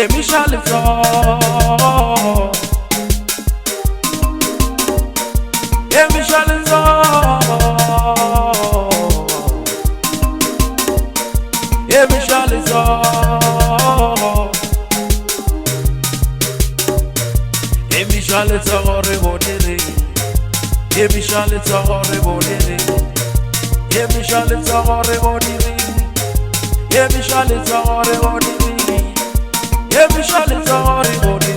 èmi ṣàlùtọ̀. Èmi ṣàlùtọ̀. Èmi ṣàlùtọ̀. Èmi ṣàlùtọ̀ rẹ̀ wọlé. Èmi ṣàlùtọ̀ rẹ̀ wọlé. Èmi ṣàlùtọ̀ rẹ̀ wọlé. Èmi ṣàlùtọ̀ rẹ̀ wọlé. Èmi ṣàlùtọ̀ rẹ̀ wọlé.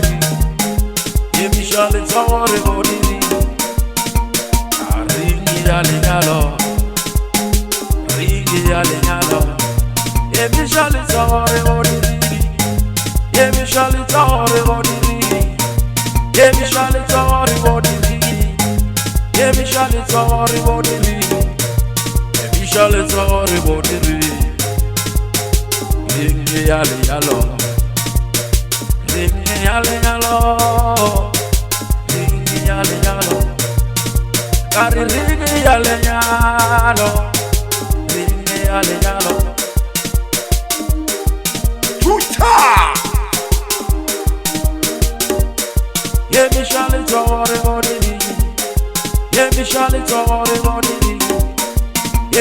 Èmi ṣàlùtọ̀ rẹ̀ wọlé. Ringi yalo, ringi yalo. Èmi ṣàlùtọ̀ rẹ̀ wọlé. Èmi ṣàlùtọ̀ rẹ̀ wọlé. Èmi ṣàlùtọ̀ rẹ̀ wọlé. Èmi ṣàlùtọ̀ rẹ̀ wọlé. Èmi ṣàlùtọ̀ rẹ̀ wọlé. Ringi yalo, ringi yalo, ringi yalo. Kari ringi yalo, ringi yalo. Tuta! Èmi ṣàlùtọ̀ rẹ̀ wọlé. Èmi ṣàlùtọ̀ rẹ̀ wọlé.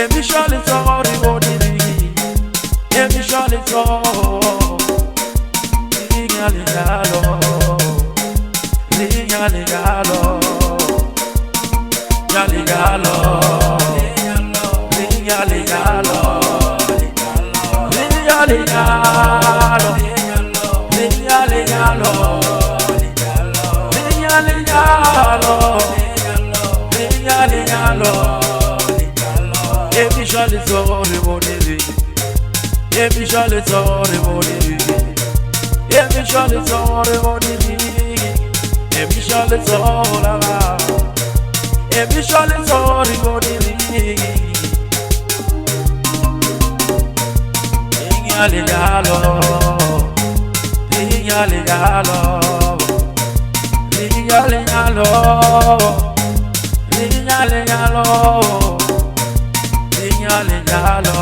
Èmi ṣàlùtọ̀ rẹ̀ wọlé. Èmi ṣàlùtọ̀. Ringi yalo, ringi yalo. Yali yalo, yali yalo, yali yalo, yali yalo, yali yalo, yali yalo. Èmi ṣàlùtọ̀ rẹ̀ wọlé. Èmi ṣàlùtọ̀ rẹ̀ wọlé. Èmi ṣàlùtọ̀ rẹ̀ wọlé. Èmi ṣàlùtọ̀ lára. Èmi ṣàlùtọ̀ rẹ̀ wọlé. Yali yalo, yali yalo, yali yalo, yali yalo, yali yalo,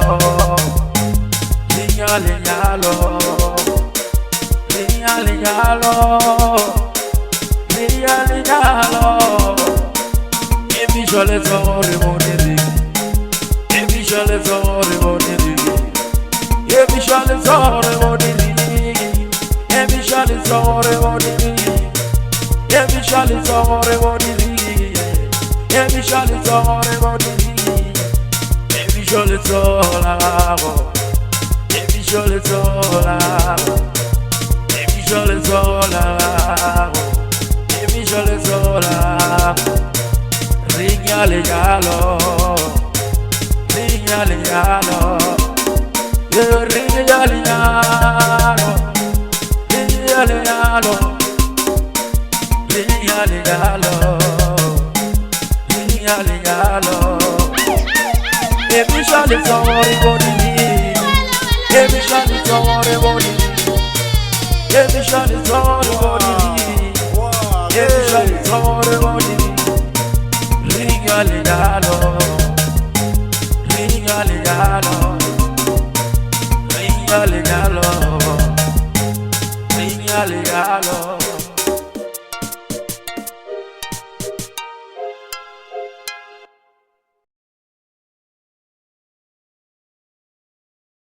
yali yalo, yali yalo, yali yalo. Èmi ṣàlùtọ̀ rẹ̀ wọlé. Èmi ṣàlùtọ̀ rẹ̀ wọlé. Èmi ṣàlùtọ̀ rẹ̀ wọlé. Èmi ṣàlùtọ̀ rẹ̀ wọlé. Èmi ṣàlùtọ̀ rẹ̀ wọlé. Èmi ṣàlùtọ̀ rẹ̀ wọlé. Èmi ṣàlùtọ̀ láàárọ̀. Èmi ṣàlùtọ̀ láàárọ̀. Èmi ṣàlùtọ̀ láàárọ̀. Èmi ṣàlùtọ̀ láàárọ̀. Ringi yalo, ringi yalo. Ringi yalo, ringi yalo, ringi yalo, ringi yalo. Èmi ṣàlùtọ̀ rẹ̀ wọlé. Èmi ṣàlùtọ̀ rẹ̀ wọlé. Èmi ṣàlùtọ̀ rẹ̀ wọlé. Èmi ṣàlùtọ̀ rẹ̀ wọlé. Ringi yalo, ringi yalo. Ringi yalo, ringi yalo.